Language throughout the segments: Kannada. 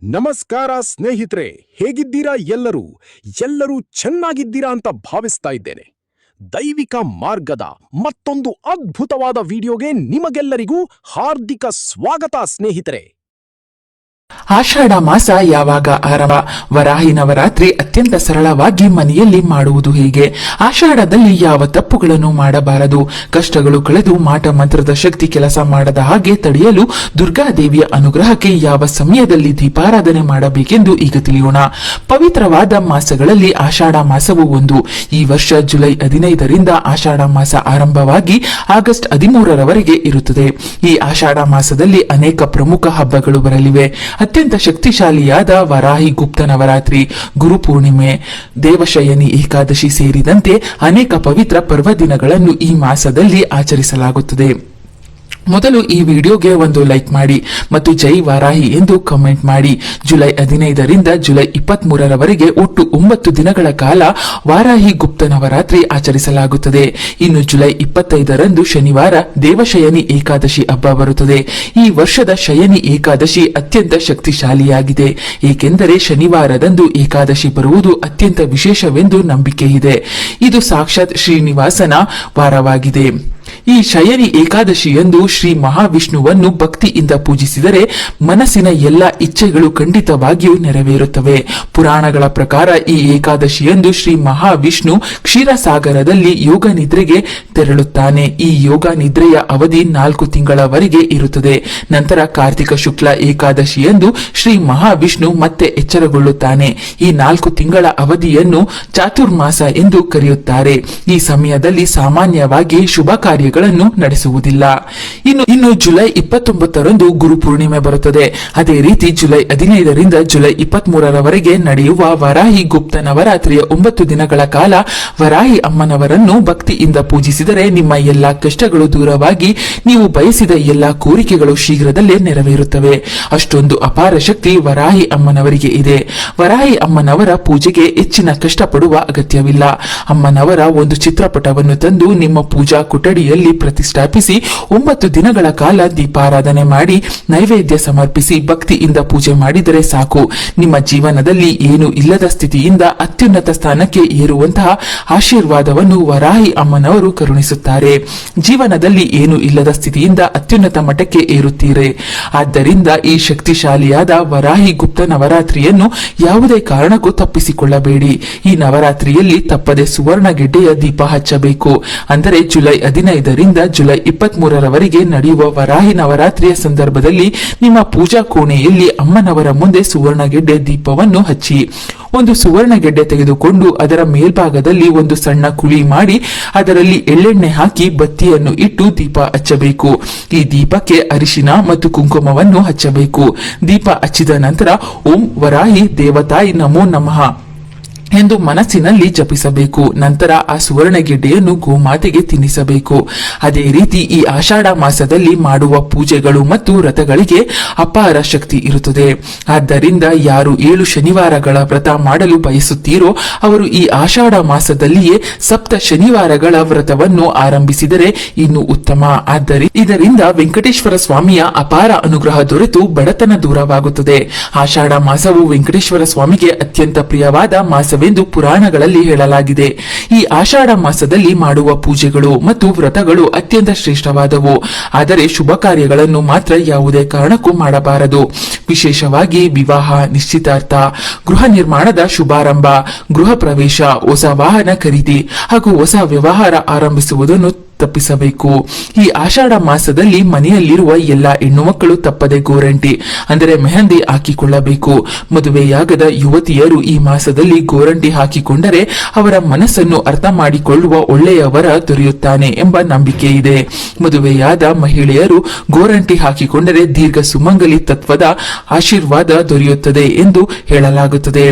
ನಮಸ್ಕಾರ ಸ್ನೇಹಿತರೆ, ಹೇಗಿದ್ದೀರಾ? ಎಲ್ಲರೂ ಚೆನ್ನಾಗಿದ್ದೀರಾ ಅಂತ ಭಾವಿಸ್ತಾ ಇದ್ದೇನೆ. ದೈವಿಕ ಮಾರ್ಗದ ಮತ್ತೊಂದು ಅದ್ಭುತವಾದ ವಿಡಿಯೋಗೆ ನಿಮಗೆಲ್ಲರಿಗೂ ಹಾರ್ದಿಕ ಸ್ವಾಗತ ಸ್ನೇಹಿತರೆ. ಆಷಾಢ ಮಾಸ ಯಾವಾಗ ಆರಂಭ? ವರಾಹಿ ನವರಾತ್ರಿ ಅತ್ಯಂತ ಸರಳವಾಗಿ ಮನೆಯಲ್ಲಿ ಮಾಡುವುದು ಹೇಗೆ? ಆಷಾಢದಲ್ಲಿ ಯಾವ ತಪ್ಪುಗಳನ್ನು ಮಾಡಬಾರದು? ಕಷ್ಟಗಳು ಕಳೆದು ಮಾಟ ಮಂತ್ರದ ಶಕ್ತಿ ಕೆಲಸ ಮಾಡದ ಹಾಗೆ ತಡೆಯಲು ದುರ್ಗಾದೇವಿಯ ಅನುಗ್ರಹಕ್ಕೆ ಯಾವ ಸಮಯದಲ್ಲಿ ದೀಪಾರಾಧನೆ ಮಾಡಬೇಕೆಂದು ಈಗ ತಿಳಿಯೋಣ. ಪವಿತ್ರವಾದ ಮಾಸಗಳಲ್ಲಿ ಆಷಾಢ ಮಾಸವು ಒಂದು. ಈ ವರ್ಷ ಜುಲೈ 15ರಿಂದ ಆಷಾಢ ಮಾಸ ಆರಂಭವಾಗಿ ಆಗಸ್ಟ್ 13ರವರೆಗೆ ಇರುತ್ತದೆ. ಈ ಆಷಾಢ ಮಾಸದಲ್ಲಿ ಅನೇಕ ಪ್ರಮುಖ ಹಬ್ಬಗಳು ಬರಲಿವೆ. ಅತ್ಯಂತ ಶಕ್ತಿಶಾಲಿಯಾದ ವರಾಹಿ ಗುಪ್ತ ನವರಾತ್ರಿ, ಗುರುಪೂರ್ಣಿಮೆ, ದೇವಶಯನಿ ಏಕಾದಶಿ ಸೇರಿದಂತೆ ಅನೇಕ ಪವಿತ್ರ ಪರ್ವದಿನಗಳನ್ನು ಈ ಮಾಸದಲ್ಲಿ ಆಚರಿಸಲಾಗುತ್ತದೆ. ಮೊದಲು ಈ ವಿಡಿಯೋಗೆ ಒಂದು ಲೈಕ್ ಮಾಡಿ ಮತ್ತು ಜೈ ವಾರಾಹಿ ಎಂದು ಕಮೆಂಟ್ ಮಾಡಿ. ಜುಲೈ 15ರಿಂದ ಜುಲೈ 23ರವರೆಗೆ ಒಟ್ಟು 9 ದಿನಗಳ ಕಾಲ ವಾರಾಹಿ ಗುಪ್ತ ನವರಾತ್ರಿ ಆಚರಿಸಲಾಗುತ್ತದೆ. ಇನ್ನು ಜುಲೈ 25ರಂದು ಶನಿವಾರ ದೇವಶಯನಿ ಏಕಾದಶಿ ಹಬ್ಬ ಬರುತ್ತದೆ. ಈ ವರ್ಷದ ಶಯನಿ ಏಕಾದಶಿ ಅತ್ಯಂತ ಶಕ್ತಿಶಾಲಿಯಾಗಿದೆ, ಏಕೆಂದರೆ ಶನಿವಾರದಂದು ಏಕಾದಶಿ ಬರುವುದು ಅತ್ಯಂತ ವಿಶೇಷವೆಂದು ನಂಬಿಕೆ ಇದೆ. ಇದು ಸಾಕ್ಷಾತ್ ಶ್ರೀನಿವಾಸನ ವಾರವಾಗಿದೆ. ಈ ಶಯನಿ ಏಕಾದಶಿಯಂದು ಶ್ರೀ ಮಹಾವಿಷ್ಣುವನ್ನು ಭಕ್ತಿಯಿಂದ ಪೂಜಿಸಿದರೆ ಮನಸ್ಸಿನ ಎಲ್ಲ ಇಚ್ಛೆಗಳು ಖಂಡಿತವಾಗಿಯೂ ನೆರವೇರುತ್ತವೆ. ಪುರಾಣಗಳ ಪ್ರಕಾರ ಈ ಏಕಾದಶಿಯಂದು ಶ್ರೀ ಮಹಾವಿಷ್ಣು ಕ್ಷೀರಸಾಗರದಲ್ಲಿ ಯೋಗ ನಿದ್ರೆಗೆ ತೆರಳುತ್ತಾನೆ. ಈ ಯೋಗ ನಿದ್ರೆಯ ಅವಧಿ 4 ತಿಂಗಳವರೆಗೆ ಇರುತ್ತದೆ. ನಂತರ ಕಾರ್ತಿಕ ಶುಕ್ಲ ಏಕಾದಶಿಯಂದು ಶ್ರೀ ಮಹಾವಿಷ್ಣು ಮತ್ತೆ ಎಚ್ಚರಗೊಳ್ಳುತ್ತಾನೆ. ಈ 4 ತಿಂಗಳ ಅವಧಿಯನ್ನು ಚಾತುರ್ಮಾಸ ಎಂದು ಕರೆಯುತ್ತಾರೆ. ಈ ಸಮಯದಲ್ಲಿ ಸಾಮಾನ್ಯವಾಗಿ ಶುಭ ಕಾರ್ಯಗಳನ್ನು ನಡೆಸುವುದಿಲ್ಲ. ಇನ್ನು ಜುಲೈ 29ರಂದು ಗುರುಪೂರ್ಣಿಮೆ ಬರುತ್ತದೆ. ಅದೇ ರೀತಿ ಜುಲೈ 15ರಿಂದ ಜುಲೈ 23ರವರೆಗೆ ನಡೆಯುವ ವರಾಹಿ ಗುಪ್ತ ನವರಾತ್ರಿಯ 9 ದಿನಗಳ ಕಾಲ ವರಾಹಿ ಅಮ್ಮನವರನ್ನು ಭಕ್ತಿಯಿಂದ ಪೂಜಿಸಿದರೆ ನಿಮ್ಮ ಎಲ್ಲಾ ಕಷ್ಟಗಳು ದೂರವಾಗಿ ನೀವು ಬಯಸಿದ ಎಲ್ಲಾ ಕೋರಿಕೆಗಳು ಶೀಘ್ರದಲ್ಲೇ ನೆರವೇರುತ್ತವೆ. ಅಷ್ಟೊಂದು ಅಪಾರ ಶಕ್ತಿ ವರಾಹಿ ಅಮ್ಮನವರಿಗೆ ಇದೆ. ವರಾಹಿ ಅಮ್ಮನವರ ಪೂಜೆಗೆ ಹೆಚ್ಚಿನ ಕಷ್ಟಪಡುವ ಅಗತ್ಯವಿಲ್ಲ. ಅಮ್ಮನವರ ಒಂದು ಚಿತ್ರಪಟವನ್ನು ತಂದು ನಿಮ್ಮ ಪೂಜಾ ಕೊಠಡಿಯಲ್ಲಿ ಪ್ರತಿಷ್ಠಾಪಿಸಿ 9 ದಿನಗಳ ಕಾಲ ದೀಪಾರಾಧನೆ ಮಾಡಿ ನೈವೇದ್ಯ ಸಮರ್ಪಿಸಿ ಭಕ್ತಿಯಿಂದ ಪೂಜೆ ಮಾಡಿದರೆ ಸಾಕು. ನಿಮ್ಮ ಜೀವನದಲ್ಲಿ ಏನು ಇಲ್ಲದ ಸ್ಥಿತಿಯಿಂದ ಅತ್ಯುನ್ನತ ಸ್ಥಾನಕ್ಕೆ ಏರುವಂತಹ ಆಶೀರ್ವಾದವನ್ನು ವರಾಹಿ ಅಮ್ಮನವರು ಕರುಣಿಸುತ್ತಾರೆ. ಜೀವನದಲ್ಲಿ ಏನು ಇಲ್ಲದ ಸ್ಥಿತಿಯಿಂದ ಅತ್ಯುನ್ನತ ಮಟ್ಟಕ್ಕೆ ಏರುತ್ತೀರಿ. ಆದ್ದರಿಂದ ಈ ಶಕ್ತಿಶಾಲಿಯಾದ ವರಾಹಿ ಗುಪ್ತ ನವರಾತ್ರಿಯನ್ನು ಯಾವುದೇ ಕಾರಣಕ್ಕೂ ತಪ್ಪಿಸಿಕೊಳ್ಳಬೇಡಿ. ಈ ನವರಾತ್ರಿಯಲ್ಲಿ ತಪ್ಪದೆ ಸುವರ್ಣ ಗೆಡ್ಡೆಯ ದೀಪ ಹಚ್ಚಬೇಕು. ಅಂದರೆ ಜುಲೈ 15ರಿಂದ ಜುಲೈ 23ರವರೆಗೆ ನಡೆಯುವ ವರಾಹಿ ನವರಾತ್ರಿಯ ಸಂದರ್ಭದಲ್ಲಿ ನಿಮ್ಮ ಪೂಜಾ ಕೋಣೆಯಲ್ಲಿ ಅಮ್ಮನವರ ಮುಂದೆ ಸುವರ್ಣಗೆಡ್ಡೆ ದೀಪವನ್ನು ಹಚ್ಚಿ. ಒಂದು ಸುವರ್ಣಗೆಡ್ಡೆ ತೆಗೆದುಕೊಂಡು ಅದರ ಮೇಲ್ಭಾಗದಲ್ಲಿ ಒಂದು ಸಣ್ಣ ಕುಳಿ ಮಾಡಿ ಅದರಲ್ಲಿ ಎಳ್ಳೆಣ್ಣೆ ಹಾಕಿ ಬತ್ತಿಯನ್ನು ಇಟ್ಟು ದೀಪ ಹಚ್ಚಬೇಕು. ಈ ದೀಪಕ್ಕೆ ಅರಿಶಿನ ಮತ್ತು ಕುಂಕುಮವನ್ನು ಹಚ್ಚಬೇಕು. ದೀಪ ಹಚ್ಚಿದ ನಂತರ ಓಂ ವರಾಹಿ ದೇವತಾಯಿ ನಮೋ ನಮಃ ಎಂದು ಮನಸ್ಸಿನಲ್ಲಿ ಜಪಿಸಬೇಕು. ನಂತರ ಆ ಸುವರ್ಣಗೆಡ್ಡೆಯನ್ನು ಗೋಮಾತೆಗೆ ತಿನ್ನಿಸಬೇಕು. ಅದೇ ರೀತಿ ಈ ಆಷಾಢ ಮಾಸದಲ್ಲಿ ಮಾಡುವ ಪೂಜೆಗಳು ಮತ್ತು ವ್ರತಗಳಿಗೆ ಅಪಾರ ಶಕ್ತಿ ಇರುತ್ತದೆ. ಆದ್ದರಿಂದ ಯಾರು 7 ಶನಿವಾರಗಳ ವ್ರತ ಮಾಡಲು ಬಯಸುತ್ತೀರೋ ಅವರು ಈ ಆಷಾಢ ಮಾಸದಲ್ಲಿಯೇ 7 ಶನಿವಾರಗಳ ವ್ರತವನ್ನು ಆರಂಭಿಸಿದರೆ ಇನ್ನು ಉತ್ತಮ. ಇದರಿಂದ ವೆಂಕಟೇಶ್ವರ ಸ್ವಾಮಿಯ ಅಪಾರ ಅನುಗ್ರಹ ದೊರೆತು ಬಡತನ ದೂರವಾಗುತ್ತದೆ. ಆಷಾಢ ಮಾಸವು ವೆಂಕಟೇಶ್ವರ ಸ್ವಾಮಿಗೆ ಅತ್ಯಂತ ಪ್ರಿಯವಾದ ಮಾಸ ಎಂದು ಪುರಾಣಗಳಲ್ಲಿ ಹೇಳಲಾಗಿದೆ. ಈ ಆಷಾಢ ಮಾಸದಲ್ಲಿ ಮಾಡುವ ಪೂಜೆಗಳು ಮತ್ತು ವ್ರತಗಳು ಅತ್ಯಂತ ಶ್ರೇಷ್ಠವಾದವು. ಆದರೆ ಶುಭ ಕಾರ್ಯಗಳನ್ನು ಮಾತ್ರ ಯಾವುದೇ ಕಾರಣಕ್ಕೂ ಮಾಡಬಾರದು. ವಿಶೇಷವಾಗಿ ವಿವಾಹ, ನಿಶ್ಚಿತಾರ್ಥ, ಗೃಹ ನಿರ್ಮಾಣದ ಶುಭಾರಂಭ, ಗೃಹ ಪ್ರವೇಶ, ಹೊಸ ವಾಹನ ಖರೀದಿ ಹಾಗೂ ಹೊಸ ವ್ಯವಹಾರ ಆರಂಭಿಸುವುದನ್ನು ತಪ್ಪಿಸಬೇಕು. ಈ ಆಷಾಢ ಮಾಸದಲ್ಲಿ ಮನೆಯಲ್ಲಿರುವ ಎಲ್ಲ ಹೆಣ್ಣು ಮಕ್ಕಳು ತಪ್ಪದೆ ಗೋರಂಟಿ ಅಂದರೆ ಮೆಹಂದಿ ಹಾಕಿಕೊಳ್ಳಬೇಕು. ಮದುವೆಯಾಗದ ಯುವತಿಯರು ಈ ಮಾಸದಲ್ಲಿ ಗೋರಂಟಿ ಹಾಕಿಕೊಂಡರೆ ಅವರ ಮನಸ್ಸನ್ನು ಅರ್ಥ ಮಾಡಿಕೊಳ್ಳುವ ಒಳ್ಳೆಯವರ ದೊರೆಯುತ್ತಾನೆ ಎಂಬ ನಂಬಿಕೆ ಇದೆ. ಮದುವೆಯಾದ ಮಹಿಳೆಯರು ಗೋರಂಟಿ ಹಾಕಿಕೊಂಡರೆ ದೀರ್ಘ ಸುಮಂಗಲಿ ತತ್ವದ ಆಶೀರ್ವಾದ ದೊರೆಯುತ್ತದೆ ಎಂದು ಹೇಳಲಾಗುತ್ತದೆ.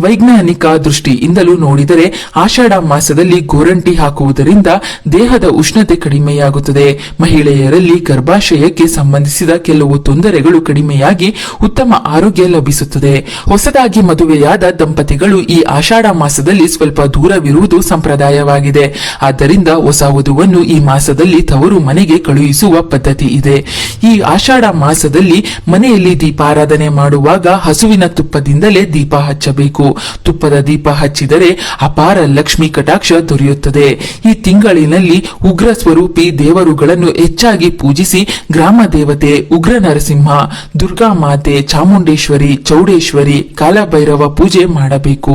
ವೈಜ್ಞಾನಿಕ ದೃಷ್ಟಿಯಿಂದಲೂ ನೋಡಿದರೆ ಆಷಾಢ ಮಾಸದಲ್ಲಿ ಗೋರಂಟಿ ಹಾಕುವುದರಿಂದ ದೇಹದ ಉಷ್ಣ ಖಿನ್ನತೆ ಕಡಿಮೆಯಾಗುತ್ತದೆ. ಮಹಿಳೆಯರಲ್ಲಿ ಗರ್ಭಾಶಯಕ್ಕೆ ಸಂಬಂಧಿಸಿದ ಕೆಲವು ತೊಂದರೆಗಳು ಕಡಿಮೆಯಾಗಿ ಉತ್ತಮ ಆರೋಗ್ಯ ಲಭಿಸುತ್ತದೆ. ಹೊಸದಾಗಿ ಮದುವೆಯಾದ ದಂಪತಿಗಳು ಈ ಆಷಾಢ ಮಾಸದಲ್ಲಿ ಸ್ವಲ್ಪ ದೂರವಿರುವುದು ಸಂಪ್ರದಾಯವಾಗಿದೆ. ಆದ್ದರಿಂದ ಹೊಸ ವಧುವನ್ನು ಈ ಮಾಸದಲ್ಲಿ ತವರು ಮನೆಗೆ ಕಳುಹಿಸುವ ಪದ್ಧತಿ ಇದೆ. ಈ ಆಷಾಢ ಮಾಸದಲ್ಲಿ ಮನೆಯಲ್ಲಿ ದೀಪಾರಾಧನೆ ಮಾಡುವಾಗ ಹಸುವಿನ ತುಪ್ಪದಿಂದಲೇ ದೀಪ ಹಚ್ಚಬೇಕು. ತುಪ್ಪದ ದೀಪ ಹಚ್ಚಿದರೆ ಅಪಾರ ಲಕ್ಷ್ಮಿ ಕಟಾಕ್ಷ ದೊರೆಯುತ್ತದೆ. ಈ ತಿಂಗಳಿನಲ್ಲಿ ಉಗ್ರ ಸ್ವರೂಪಿ ದೇವರುಗಳನ್ನು ಹೆಚ್ಚಾಗಿ ಪೂಜಿಸಿ ಗ್ರಾಮ ದೇವತೆ ಉಗ್ರ ನರಸಿಂಹ, ದುರ್ಗಾ ಮಾತೆ, ಚಾಮುಂಡೇಶ್ವರಿ, ಚೌಡೇಶ್ವರಿ, ಕಾಲಭೈರವ ಪೂಜೆ ಮಾಡಬೇಕು.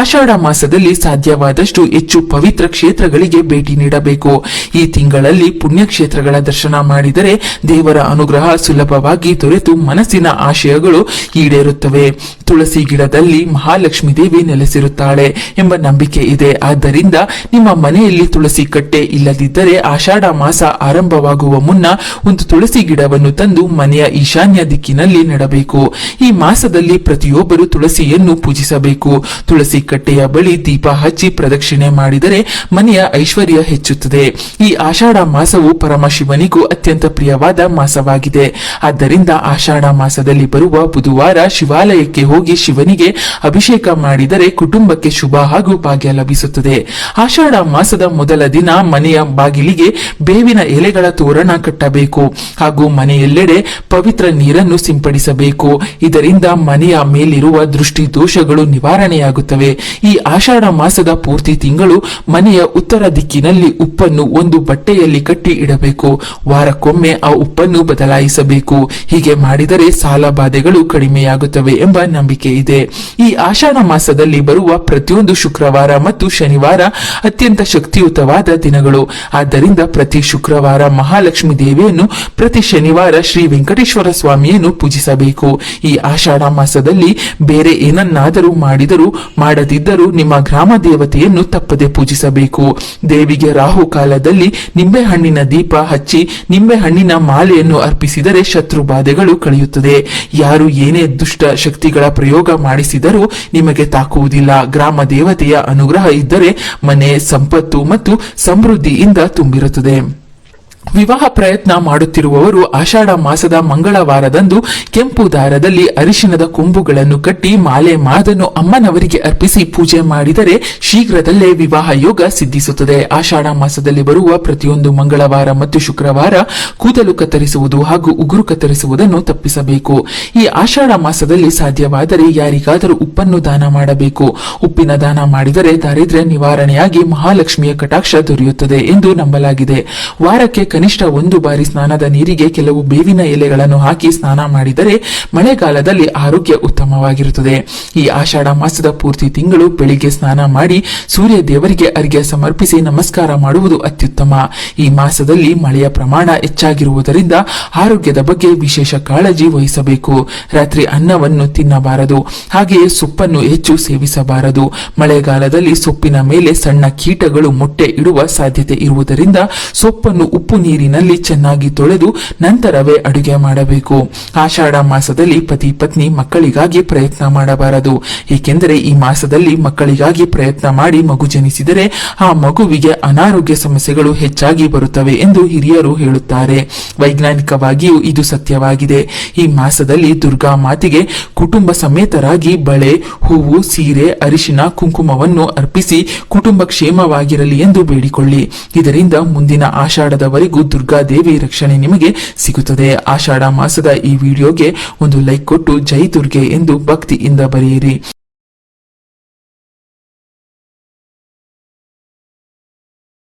ಆಷಾಢ ಮಾಸದಲ್ಲಿ ಸಾಧ್ಯವಾದಷ್ಟು ಹೆಚ್ಚು ಪವಿತ್ರ ಕ್ಷೇತ್ರಗಳಿಗೆ ಭೇಟಿ ನೀಡಬೇಕು. ಈ ತಿಂಗಳಲ್ಲಿ ಪುಣ್ಯಕ್ಷೇತ್ರಗಳ ದರ್ಶನ ಮಾಡಿದರೆ ದೇವರ ಅನುಗ್ರಹ ಸುಲಭವಾಗಿ ದೊರೆತು ಮನಸ್ಸಿನ ಆಶಯಗಳು ಈಡೇರುತ್ತವೆ. ತುಳಸಿ ಗಿಡದಲ್ಲಿ ಮಹಾಲಕ್ಷ್ಮಿ ದೇವಿ ನೆಲೆಸಿರುತ್ತಾಳೆ ಎಂಬ ನಂಬಿಕೆ ಇದೆ. ಆದ್ದರಿಂದ ನಿಮ್ಮ ಮನೆಯಲ್ಲಿ ತುಳಸಿ ಕಟ್ಟೆ ಇಲ್ಲದಿದ್ದರೆ ಆಷಾಢ ಮಾಸ ಆರಂಭವಾಗುವ ಮುನ್ನ ಒಂದು ತುಳಸಿ ಗಿಡವನ್ನು ತಂದು ಮನೆಯ ಈಶಾನ್ಯ ದಿಕ್ಕಿನಲ್ಲಿ ನೆಡಬೇಕು. ಈ ಮಾಸದಲ್ಲಿ ಪ್ರತಿಯೊಬ್ಬರು ತುಳಸಿಯನ್ನು ಪೂಜಿಸಬೇಕು. ತುಳಸಿ ಕಟ್ಟೆಯ ಬಳಿ ದೀಪ ಹಚ್ಚಿ ಪ್ರದಕ್ಷಿಣೆ ಮಾಡಿದರೆ ಮನೆಯ ಐಶ್ವರ್ಯ ಹೆಚ್ಚುತ್ತದೆ. ಈ ಆಷಾಢ ಮಾಸವು ಪರಮಶಿವನಿಗೂ ಅತ್ಯಂತ ಪ್ರಿಯವಾದ ಮಾಸವಾಗಿದೆ. ಆದ್ದರಿಂದ ಆಷಾಢ ಮಾಸದಲ್ಲಿ ಬರುವ ಬುಧವಾರ ಶಿವಾಲಯಕ್ಕೆ ಹೋಗಿ ಶಿವನಿಗೆ ಅಭಿಷೇಕ ಮಾಡಿದರೆ ಕುಟುಂಬಕ್ಕೆ ಶುಭ ಹಾಗೂ ಭಾಗ್ಯ ಲಭಿಸುತ್ತದೆ. ಆಷಾಢ ಮಾಸದ ಮೊದಲ ದಿನ ಮನೆಯ ಬಾಗಿಲಿಗೆ ಬೇವಿನ ಎಲೆಗಳ ತೋರಣ ಕಟ್ಟಬೇಕು ಹಾಗೂ ಮನೆಯೆಲ್ಲೆಡೆ ಪವಿತ್ರ ನೀರನ್ನು ಸಿಂಪಡಿಸಬೇಕು. ಇದರಿಂದ ಮನೆಯ ಮೇಲಿರುವ ದೃಷ್ಟಿ ದೋಷಗಳು ನಿವಾರಣೆಯಾಗುತ್ತವೆ. ಈ ಆಷಾಢ ಮಾಸದ ಪೂರ್ತಿ ತಿಂಗಳು ಮನೆಯ ಉತ್ತರ ದಿಕ್ಕಿನಲ್ಲಿ ಉಪ್ಪನ್ನು ಒಂದು ಬಟ್ಟೆಯಲ್ಲಿ ಕಟ್ಟಿ ಇಡಬೇಕು. ವಾರಕ್ಕೊಮ್ಮೆ ಆ ಉಪ್ಪನ್ನು ಬದಲಾಯಿಸಬೇಕು. ಹೀಗೆ ಮಾಡಿದರೆ ಸಾಲ ಬಾಧೆಗಳು ಕಡಿಮೆಯಾಗುತ್ತವೆ ಎಂಬ ನಂಬಿಕೆ ಇದೆ. ಈ ಆಷಾಢ ಮಾಸದಲ್ಲಿ ಬರುವ ಪ್ರತಿಯೊಂದು ಶುಕ್ರವಾರ ಮತ್ತು ಶನಿವಾರ ಅತ್ಯಂತ ಶಕ್ತಿಯುತವಾದ ದಿನಗಳು. ಆದ್ದರಿಂದ ಪ್ರತಿ ಶುಕ್ರವಾರ ಮಹಾಲಕ್ಷ್ಮಿ ದೇವಿಯನ್ನು, ಪ್ರತಿ ಶನಿವಾರ ಶ್ರೀ ವೆಂಕಟೇಶ್ವರ ಸ್ವಾಮಿಯನ್ನು ಪೂಜಿಸಬೇಕು. ಈ ಆಷಾಢ ಮಾಸದಲ್ಲಿ ಬೇರೆ ಏನನ್ನಾದರೂ ಮಾಡದಿದ್ದರೂ ನಿಮ್ಮ ಗ್ರಾಮ ದೇವತೆಯನ್ನು ತಪ್ಪದೆ ಪೂಜಿಸಬೇಕು. ದೇವಿಗೆ ರಾಹು ಕಾಲದಲ್ಲಿ ನಿಂಬೆಹಣ್ಣಿನ ದೀಪ ಹಚ್ಚಿ ನಿಂಬೆಹಣ್ಣಿನ ಮಾಲೆಯನ್ನು ಅರ್ಪಿಸಿದರೆ ಶತ್ರು ಬಾಧೆಗಳು ಕಳೆಯುತ್ತದೆ. ಯಾರು ಏನೇ ದುಷ್ಟ ಶಕ್ತಿಗಳ ಪ್ರಯೋಗ ಮಾಡಿಸಿದರೂ ನಿಮಗೆ ತಾಕುವುದಿಲ್ಲ. ಗ್ರಾಮ ದೇವತೆಯ ಅನುಗ್ರಹ ಇದ್ದರೆ ಮನೆ ಸಂಪತ್ತು ಮತ್ತು ಸಮೃದ್ಧಿಯಿಂದ ತುಂಬಿರುತ್ತದೆ. ವಿವಾಹ ಪ್ರಯತ್ನ ಮಾಡುತ್ತಿರುವವರು ಆಷಾಢ ಮಾಸದ ಮಂಗಳವಾರದಂದು ಕೆಂಪು ದಾರದಲ್ಲಿ ಅರಿಶಿಣದ ಕೊಂಬುಗಳನ್ನು ಕಟ್ಟಿ ಮಾಲೆ ಮಾದನ್ನು ಅಮ್ಮನವರಿಗೆ ಅರ್ಪಿಸಿ ಪೂಜೆ ಮಾಡಿದರೆ ಶೀಘ್ರದಲ್ಲೇ ವಿವಾಹ ಯೋಗ ಸಿದ್ಧಿಸುತ್ತದೆ. ಆಷಾಢ ಮಾಸದಲ್ಲಿ ಬರುವ ಪ್ರತಿಯೊಂದು ಮಂಗಳವಾರ ಮತ್ತು ಶುಕ್ರವಾರ ಕೂದಲು ಕತ್ತರಿಸುವುದು ಹಾಗೂ ಉಗುರು ಕತ್ತರಿಸುವುದನ್ನು ತಪ್ಪಿಸಬೇಕು. ಈ ಆಷಾಢ ಮಾಸದಲ್ಲಿ ಸಾಧ್ಯವಾದರೆ ಯಾರಿಗಾದರೂ ಉಪ್ಪನ್ನು ದಾನ ಮಾಡಬೇಕು. ಉಪ್ಪಿನ ದಾನ ಮಾಡಿದರೆ ದಾರಿದ್ರ್ಯ ನಿವಾರಣೆಯಾಗಿ ಮಹಾಲಕ್ಷ್ಮಿಯ ಕಟಾಕ್ಷ ದೊರೆಯುತ್ತದೆ ಎಂದು ನಂಬಲಾಗಿದೆ. ವಾರಕ್ಕೆ ಕನಿಷ್ಠ ಒಂದು ಬಾರಿ ಸ್ನಾನದ ನೀರಿಗೆ ಕೆಲವು ಬೇವಿನ ಎಲೆಗಳನ್ನು ಹಾಕಿ ಸ್ನಾನ ಮಾಡಿದರೆ ಮಳೆಗಾಲದಲ್ಲಿ ಆರೋಗ್ಯ ಉತ್ತಮವಾಗಿರುತ್ತದೆ. ಈ ಆಷಾಢ ಮಾಸದ ಪೂರ್ತಿ ತಿಂಗಳು ಬೆಳಿಗ್ಗೆ ಸ್ನಾನ ಮಾಡಿ ಸೂರ್ಯ ದೇವರಿಗೆ ಅರ್ಘ್ಯ ಸಮರ್ಪಿಸಿ ನಮಸ್ಕಾರ ಮಾಡುವುದು ಅತ್ಯುತ್ತಮ. ಈ ಮಾಸದಲ್ಲಿ ಮಳೆಯ ಪ್ರಮಾಣ ಹೆಚ್ಚಾಗಿರುವುದರಿಂದ ಆರೋಗ್ಯದ ಬಗ್ಗೆ ವಿಶೇಷ ಕಾಳಜಿ ವಹಿಸಬೇಕು. ರಾತ್ರಿ ಅನ್ನವನ್ನು ತಿನ್ನಬಾರದು. ಹಾಗೆಯೇ ಸೊಪ್ಪನ್ನು ಹೆಚ್ಚು ಸೇವಿಸಬಾರದು. ಮಳೆಗಾಲದಲ್ಲಿ ಸೊಪ್ಪಿನ ಮೇಲೆ ಸಣ್ಣ ಕೀಟಗಳು ಮೊಟ್ಟೆ ಇಡುವ ಸಾಧ್ಯತೆ ಇರುವುದರಿಂದ ಸೊಪ್ಪನ್ನು ಉಪ್ಪು ನೀರಿನಲ್ಲಿ ಚೆನ್ನಾಗಿ ತೊಳೆದು ನಂತರವೇ ಅಡುಗೆ ಮಾಡಬೇಕು. ಆಷಾಢ ಮಾಸದಲ್ಲಿ ಪತಿ ಪತ್ನಿ ಮಕ್ಕಳಿಗಾಗಿ ಪ್ರಯತ್ನ ಮಾಡಬಾರದು. ಏಕೆಂದರೆ ಈ ಮಾಸದಲ್ಲಿ ಮಕ್ಕಳಿಗಾಗಿ ಪ್ರಯತ್ನ ಮಾಡಿ ಮಗು ಜನಿಸಿದರೆ ಆ ಮಗುವಿಗೆ ಅನಾರೋಗ್ಯ ಸಮಸ್ಯೆಗಳು ಹೆಚ್ಚಾಗಿ ಬರುತ್ತವೆ ಎಂದು ಹಿರಿಯರು ಹೇಳುತ್ತಾರೆ. ವೈಜ್ಞಾನಿಕವಾಗಿಯೂ ಇದು ಸತ್ಯವಾಗಿದೆ. ಈ ಮಾಸದಲ್ಲಿ ದುರ್ಗಾ ಮಾತೆಗೆ ಕುಟುಂಬ ಸಮೇತರಾಗಿ ಬಳೆ, ಹೂವು, ಸೀರೆ, ಅರಿಶಿನ, ಕುಂಕುಮವನ್ನು ಅರ್ಪಿಸಿ ಕುಟುಂಬ ಕ್ಷೇಮವಾಗಿರಲಿ ಎಂದು ಬೇಡಿಕೊಳ್ಳಿ. ಇದರಿಂದ ಮುಂದಿನ ಆಷಾಢದವರೆಗೂ ದುರ್ಗಾದೇವಿ ರಕ್ಷಣೆ ನಿಮಗೆ ಸಿಗುತ್ತದೆ. ಆಷಾಢ ಮಾಸದ ಈ ವಿಡಿಯೋಗೆ ಒಂದು ಲೈಕ್ ಕೊಟ್ಟು ಜೈ ದುರ್ಗೆ ಎಂದು ಭಕ್ತಿಯಿಂದ ಬರೆಯಿರಿ.